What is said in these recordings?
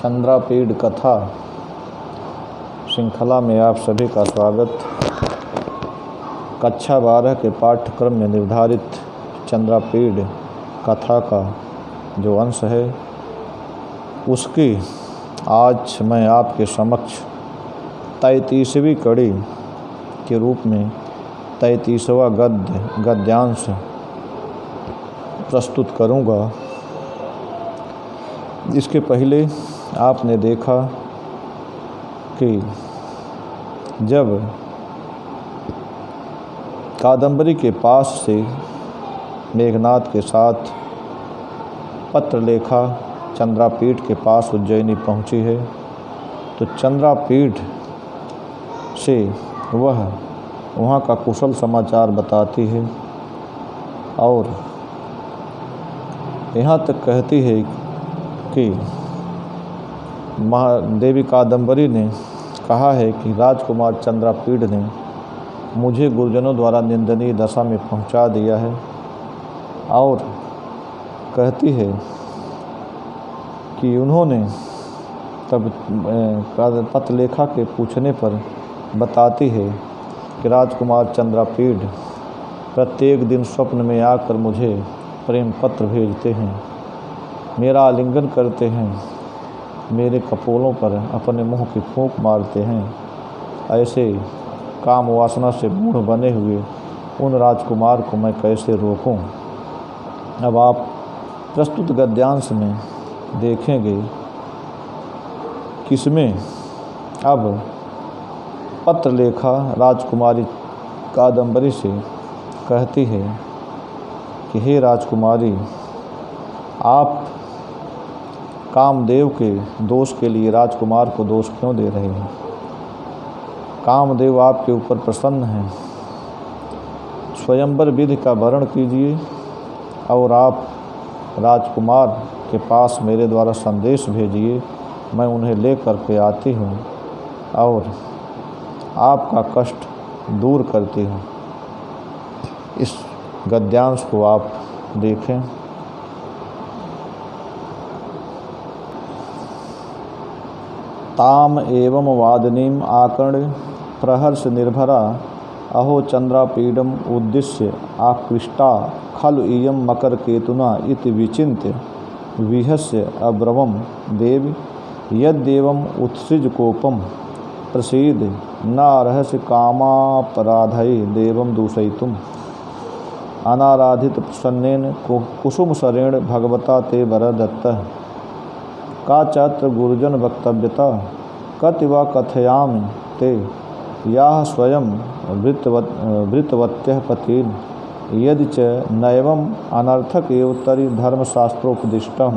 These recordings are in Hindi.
चंद्रापीड कथा श्रृंखला में आप सभी का स्वागत। कक्षा 12 के पाठ्यक्रम में निर्धारित चंद्रापीड कथा का जो अंश है उसकी आज मैं आपके समक्ष 33वीं कड़ी के रूप में 33वां गद्यांश प्रस्तुत करूंगा। इसके पहले आपने देखा कि जब कादम्बरी के पास से मेघनाद के साथ पत्र लेखा चंद्रापीड के पास उज्जैनी पहुंची है तो चंद्रापीड से वह वहाँ का कुशल समाचार बताती है और यहाँ तक कहती है कि महादेवी कादम्बरी ने कहा है कि राजकुमार चंद्रापीड ने मुझे गुरुजनों द्वारा निंदनीय दशा में पहुंचा दिया है और कहती है कि उन्होंने तब पत्रलेखा के पूछने पर बताती है कि राजकुमार चंद्रापीड प्रत्येक दिन स्वप्न में आकर मुझे प्रेम पत्र भेजते हैं, मेरा आलिंगन करते हैं, मेरे कपोलों पर अपने मुंह की फूंक मारते हैं। ऐसे काम वासना से मूढ़ बने हुए उन राजकुमार को मैं कैसे रोकूं। अब आप प्रस्तुत गद्यांश में देखेंगे किसमें अब पत्र लेखा राजकुमारी कादम्बरी से कहती है कि हे राजकुमारी, आप कामदेव के दोष के लिए राजकुमार को दोष क्यों दे रहे हैं। कामदेव आपके ऊपर प्रसन्न हैं, स्वयंवर विधि का वर्ण कीजिए और आप राजकुमार के पास मेरे द्वारा संदेश भेजिए, मैं उन्हें लेकर के आती हूँ और आपका कष्ट दूर करती हूँ। इस गद्यांश को आप देखें। ताम एवं वादिनीम आकर्ण प्रहर्ष निर्भरा अहो चंद्रापीडम उद्दिश्य आकृष्टा खलु इयं मकरकेतुना इति विचिन्त्य विहस्य अब्रवम देव यद्देवम उत्सृज कोपम प्रसीद नारहस्य कामापराधये देवम दूषयितुम अनाराधित प्रसन्नेन कुसुम सरेण भगवता ते वरदत्तः का चात्र गुरुजन वक्तव्यता कति वा कथयामि ते याः स्वयं वृत्तवत्यः पतिन् यदि च नैवम् अनर्थक एव तर्हि धर्मशास्त्रोपदिष्टः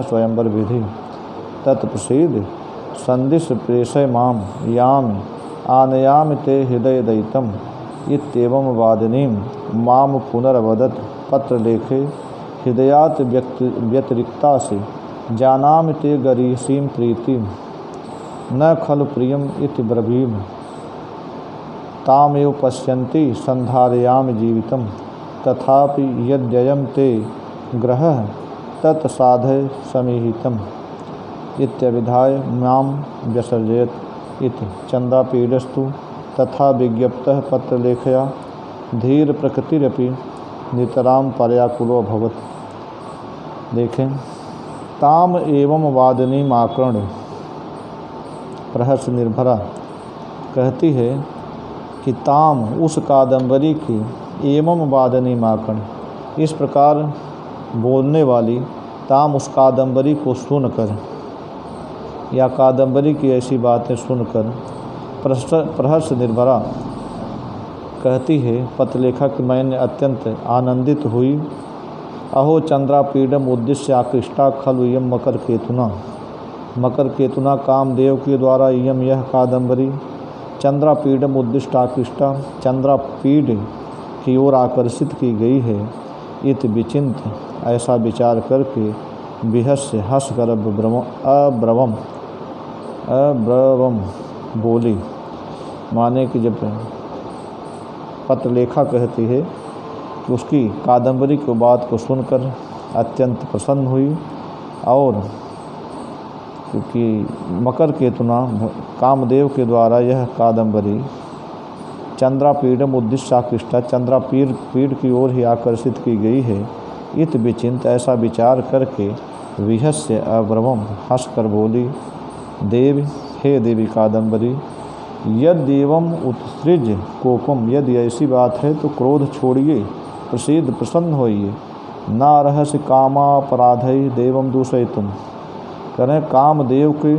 स्वयंवर विधि तत्प्रसीद संदिश प्रेषय मां यामि आनयामि ते हृदयदयितम् इत्येवं वादिनीं मां पुनरवदत् पत्रलेखे हृदयात् व्यतिरिक्ता से जानामि ते गरीयसीं प्रीतिं न खलु प्रियम इति ब्रवीम तामेव पश्यन्ति संधारयामि जीवितं तथापि यद्ययं ते ग्रहः तत्साधय समीहितम् इत्यभिधाय मां व्यसर्जयत् इति चंद्रापीडस्तु तथा विज्ञप्तः पत्रलेखया धीर प्रकृतिरपि नितरां पर्याकुलो अभवत्। देखें, ताम एवं वादिनी आकर्ण प्रहर्ष निर्भरा कहती है कि ताम उस कादम्बरी की एवं वादिनी आकर्ण इस प्रकार बोलने वाली ताम उस कादम्बरी को सुनकर या कादम्बरी की ऐसी बातें सुनकर प्रहर्ष निर्भरा कहती है पत्रलेखा कि मैंने अत्यंत आनंदित हुई। अहो चंद्रापीडम उद्देश्य आकृष्टा खलु इयं मकरकेतुना कामदेव के द्वारा इयं यह कादम्बरी चंद्रापीडम उद्दिष्ट आकृष्टा चंद्रापीड की ओर आकर्षित की गई है। इत विचिंत ऐसा विचार करके बिहस्य हंस कर अब्रवम बोली। माने कि जब पत्रलेखा कहती है कि उसकी कादम्बरी की बात को सुनकर अत्यंत प्रसन्न हुई और क्योंकि मकर केतुना कामदेव के द्वारा यह कादम्बरी चंद्रापीडम उद्दिश्य आकृष्टा चंद्रापीड की ओर ही आकर्षित की गई है। इत विचिंत ऐसा विचार करके विहस्य अब्रवम हंस कर बोली, देव हे देवी कादम्बरी, यदि एवं उत्सृज कोपम, यदि ऐसी बात है तो क्रोध छोड़िए, प्रसिद्ध प्रसन्न होइए। ना रहस्य कामापराधई देवम दूषयितुम, करें कामदेव के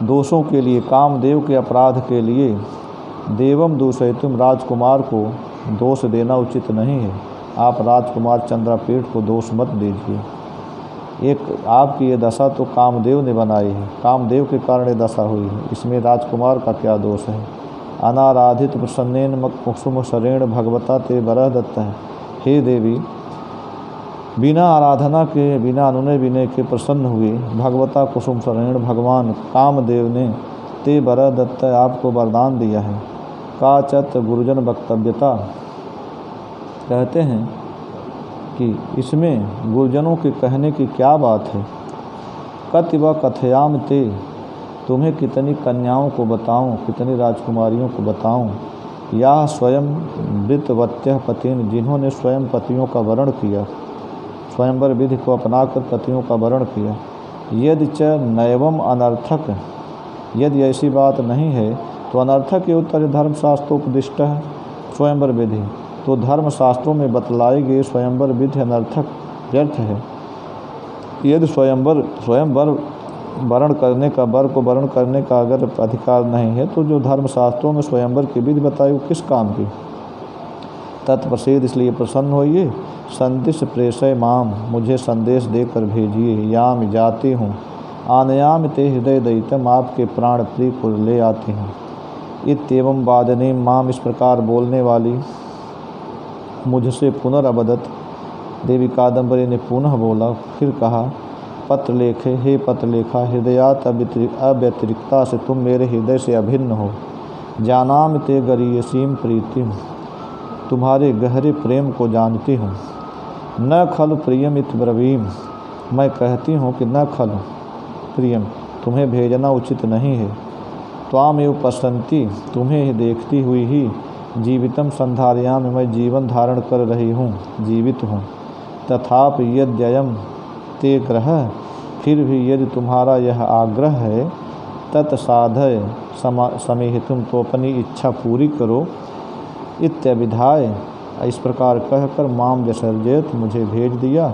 दोषों के लिए, कामदेव के अपराध के लिए देवम दूषयितुम, राजकुमार को दोष देना उचित नहीं है। आप राजकुमार चंद्रापीड को दोष मत दीजिए। एक आपकी ये दशा तो कामदेव ने बनाई है, कामदेव के कारण ये दशा हुई है, इसमें राजकुमार का क्या दोष है। अनाराधित प्रसन्नेन कुसुम शरेण भगवता ते बरह दत्त है। हे देवी, बिना आराधना के, बिना अनुनय विनय के प्रसन्न हुए भगवता कुसुम शरेण भगवान कामदेव ने ते बरह दत्त आपको वरदान दिया है। काचत गुरुजन वक्तव्यता, कहते हैं कि इसमें गुरुजनों के कहने की क्या बात है। कति व कथयाम ते, तुम्हें कितनी कन्याओं को बताऊं, कितनी राजकुमारियों को बताऊं। या स्वयं वृतवत्य पतिन, जिन्होंने स्वयं पतियों का वरण किया, स्वयंवर विधि को अपनाकर पतियों का वरण किया। यदि च नैवम अनर्थक, यदि ऐसी बात नहीं है तो अनर्थक ये उत्तर धर्मशास्त्रोपदिष्ट है स्वयंवर विधि, तो धर्मशास्त्रों में बतलाई गई स्वयंवर विधि अनर्थक व्यर्थ है। यदि स्वयंवर वर्ण करने का, वर को वर्ण करने का अगर अधिकार नहीं है तो जो धर्मशास्त्रों में स्वयंवर की विधि बताई वो किस काम की। तत्प्रसिद्ध, इसलिए प्रसन्न होइए। संदेश प्रेषय माम, मुझे संदेश देकर भेजिए। याम जाती हूँ, आनयाम ते हृदय दैतम, आपके प्राण प्रिय को ले आती हूँ। इत्येवं वादनी माम, इस प्रकार बोलने वाली मुझसे पुनरअवदत, देवी कादम्बरी ने पुनः बोला, फिर कहा, पत्र लेखे, हे पत्र लेखा, हृदयात अव्यतिरिक्ता से तुम मेरे हृदय से अभिन्न हो। जानाम ते गरीयसीम प्रीतिम, तुम्हारे गहरे प्रेम को जानती हूँ। न खलु प्रियम इत ब्रवीम, मैं कहती हूँ कि न खलु प्रियम, तुम्हें भेजना उचित नहीं है। त्वामेव पश्यन्ति, तुम्हें ही देखती हुई ही जीवितम संधारयाम, मैं जीवन धारण कर रही हूँ, जीवित हूँ। तथापि यद्ययम ते ग्रह, फिर भी यदि तुम्हारा यह आग्रह है, तत्साधय समेहितुम, तो अपनी इच्छा पूरी करो। इत्यभिधाय, इस प्रकार कहकर माम विसर्जयत, मुझे भेज दिया।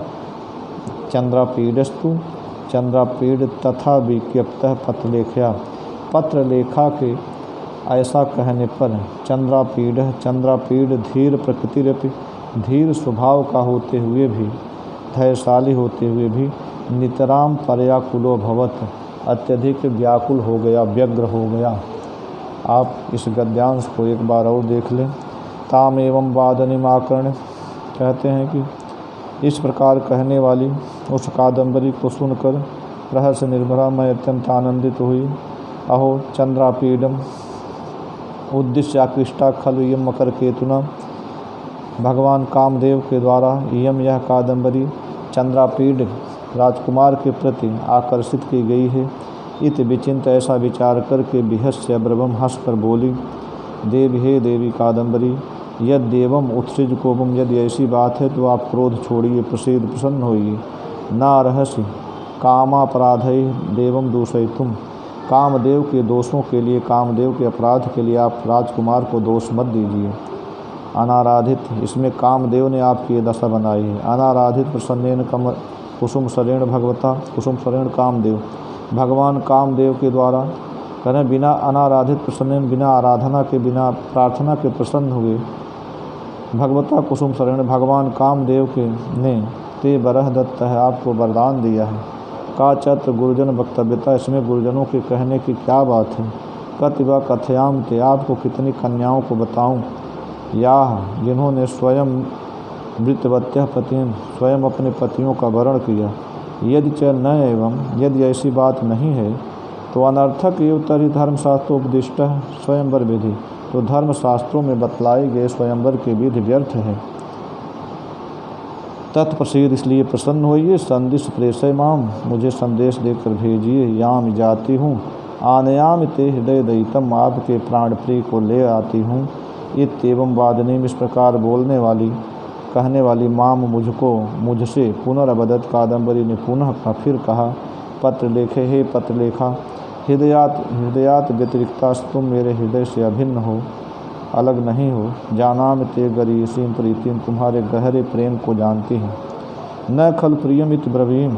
चंद्रापीडस्तु, चंद्रापीड तथा विज्ञप्तः पत्रलेख्या, पत्र लेखा के ऐसा कहने पर चंद्रापीड धीर प्रकृतिरपि, धीर स्वभाव का होते हुए भी, धैर्यशाली होते हुए भी, नितराम पर्याकुलो भवत, अत्यधिक व्याकुल हो गया, व्यग्र हो गया। आप इस गद्यांश को एक बार और देख लें। ताम एवं वादनिमाकर्ण, कहते हैं कि इस प्रकार कहने वाली उस कादम्बरी को सुनकर रहस्य निर्भरा मैं अत्यंत आनंदित हुई। अहो चंद्रापीडम उद्दिश्य आकृष्टा खलु इयं मकर केतुना, भगवान कामदेव के द्वारा यह कादम्बरी चंद्रापीड राजकुमार के प्रति आकर्षित की गई है। इत विचिंत, ऐसा विचार करके बिहस्य ब्रह्म हंस कर बोली, देवी हे देवी कादम्बरी, यद देवम उत्सृज कोपम, यदि ऐसी बात है तो आप क्रोध छोड़िए, प्रसिद्ध प्रसन्न होइए। ना रहस्य कामापराधय देवम दूषयितुम, कामदेव के दोषों के लिए, कामदेव के अपराध के लिए आप राजकुमार को दोष मत दीजिए। अनाराधित, इसमें कामदेव ने आपकी ये दशा बनाई है। अनाराधित प्रसन्नेन कुसुम शरेण भगवता, कुसुम शरेण कामदेव, भगवान कामदेव के द्वारा, करें बिना अनाराधित प्रसन्न, बिना आराधना के, बिना प्रार्थना के प्रसन्न हुए भगवता कुसुम शरण भगवान कामदेव के ने ते बरह दत्त है, आपको वरदान दिया है। काचत गुरुजन वक्तव्यता, इसमें गुरुजनों के कहने की क्या बात है। कतिवा कथयाम ते, आपको कितनी कन्याओं को बताऊं। या जिन्होंने स्वयं वृतवत्य पतिन, स्वयं अपने पतियों का वरण किया। यदि च न एवं, यदि ऐसी बात नहीं है तो अनर्थक ये उत्तरी धर्मशास्त्रोपदिष्ट है स्वयंवर विधि, तो धर्मशास्त्रों में बतलाई गए स्वयंवर की विधि व्यर्थ है। तत्प्रसीद इसलिए प्रसन्न होइए। संदिश प्रेषय माम, मुझे संदेश देकर भेजिए। याम जाती हूँ आनयाम ते हृदय दयितम, आपके प्राण प्रिय को ले आती हूँ। इत्येवं वादनीम, इस प्रकार बोलने वाली कहने वाली माम मुझको मुझसे पुनरवदत, कादम्बरी ने पुनः फिर कहा। पत्र लेखे, हे पत्र लेखा, हृदयात व्यतिरिक्तास्तुम, मेरे हृदय से अभिन्न हो, अलग नहीं हो। जानाम ते गरीसीम प्रीतिम, तुम्हारे गहरे प्रेम को जानती हूँ। न खल प्रियम इत ब्रवीम,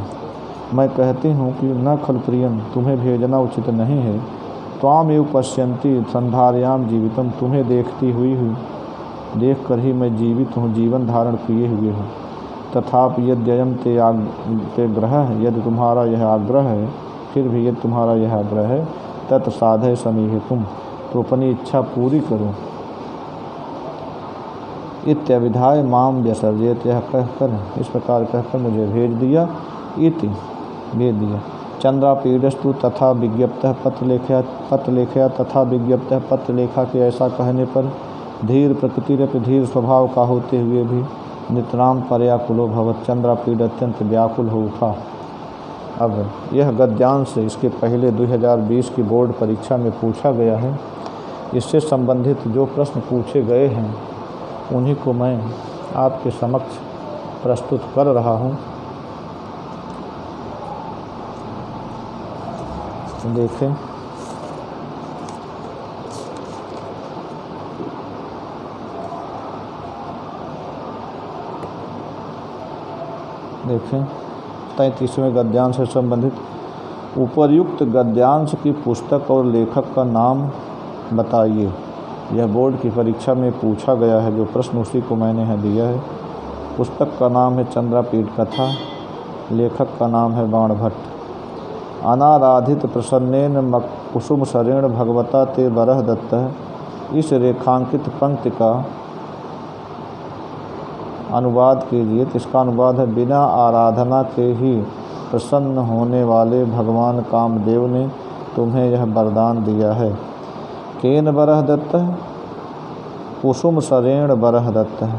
मैं कहती हूँ कि न खल प्रियम, तुम्हें भेजना उचित नहीं है। त्वाम एव पश्यन्ति संधार्याम जीवितम, तुम्हें देख कर ही मैं जीवित हूँ, जीवन धारण किए हुए हूँ। तथापि यद्ययम ते ग्रह, यदि तुम्हारा यह आग्रह है, फिर भी यदि तुम्हारा यह आग्रह है, तत्साधय समीहे तुम, तो अपनी इच्छा पूरी करो। इत्यभिधाय माम व्यसर्जेत, यह कहकर, इस प्रकार कहकर मुझे भेज दिया। इति भेज दिया। चंद्रापीडस्तु तथा विज्ञप्तः पत्र लेखया तथा विज्ञप्तः पत्र लेखा के ऐसा कहने पर धीर प्रकृतिरपि, धीर स्वभाव का होते हुए भी नितराम पर्याकुलो भवत, चंद्रापीड अत्यंत व्याकुल हो उठा। अब यह गद्यांश इसके पहले 2020 की बोर्ड परीक्षा में पूछा गया है। इससे संबंधित जो प्रश्न पूछे गए हैं उन्हीं को मैं आपके समक्ष प्रस्तुत कर रहा हूँ। देखें, देखें 33वें गद्यांश से संबंधित उपर्युक्त गद्यांश की पुस्तक और लेखक का नाम बताइए। यह बोर्ड की परीक्षा में पूछा गया है, जो प्रश्न उसी को मैंने यहाँ दिया है। पुस्तक का नाम है चंद्रापीड कथा, लेखक का नाम है बाण भट्ट। अनाराधित प्रसन्नेन कुसुम सरेण भगवता ते बरह दत्तः, इस रेखांकित पंक्ति का अनुवाद कीजिए। तो इसका अनुवाद है, बिना आराधना के ही प्रसन्न होने वाले भगवान कामदेव ने तुम्हें यह वरदान दिया है। केन बरह दत्तः, कुसुम सरेण बरह दत्तः,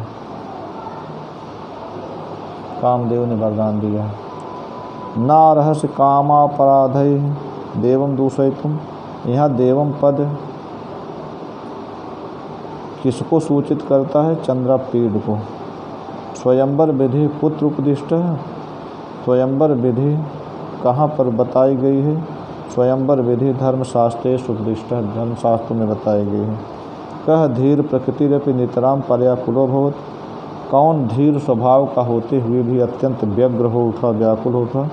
कामदेव ने वरदान दिया है। नारहस्य कामापराधय देवम दूषयितुम, यहाँ देवम पद किसको सूचित करता है? चंद्रापीड को। स्वयंवर विधि पुत्र उपदिष्ट है। स्वयंवर विधि कहाँ पर बताई गई है? स्वयंवर विधि धर्मशास्त्रे उपदिष्ट है, धर्मशास्त्र में बताई गई है। कह धीर प्रकृतिरपि नितराम पर्याकुलो भवत, कौन धीर स्वभाव का होते हुए भी अत्यंत व्यग्र हो उठा, व्याकुल हो उठा।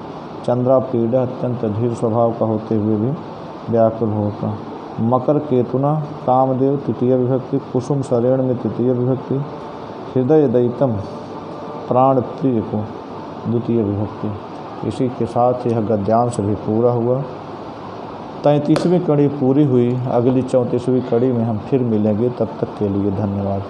चंद्रापीड अत्यंत धीर स्वभाव का होते हुए भी व्याकुल हो उठा। मकर केतुना कामदेव तृतीय विभक्ति, कुसुम सरेण में तृतीय विभक्ति, हृदय दयितम प्राण प्रिय को द्वितीय विभक्ति। इसी के साथ यह गद्यांश भी पूरा हुआ। 33वीं कड़ी पूरी हुई। अगली 34वीं कड़ी में हम फिर मिलेंगे। तब तक के लिए धन्यवाद।